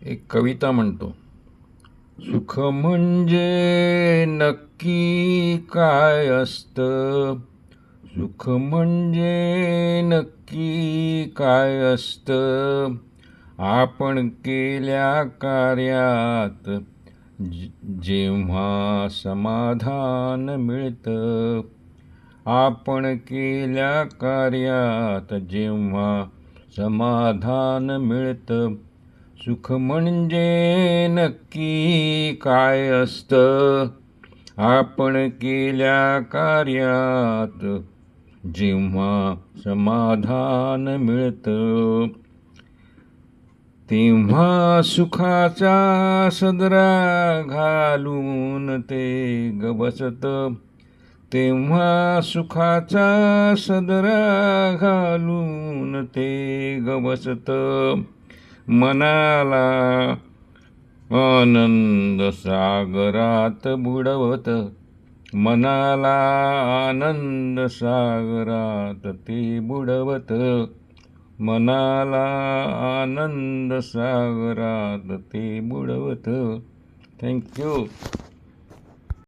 एक कविता म्हणतो. सुख म्हणजे नक्की काय असतं? सुख म्हणजे नक्की काय असतं? आपण केल्या कार्यात जेव्हा समाधान मिळतं. आपण केल्या कार्यात जेव्हा समाधान मिळतं. सुख म्हणजे नक्की काय असतं? आपण केल्या कार्यात जेव्हा समाधान मिळतं. तेव्हा सुखाचा सदरा घालून ते गबसतं. तेव्हा सुखाचा सदरा घालून ते गबसतं. मनाला आनंद सागरात बुडवत. मनाला आनंद सागरात ते बुडवत. मनाला आनंद सागरात ते बुडवत. थँक्यू.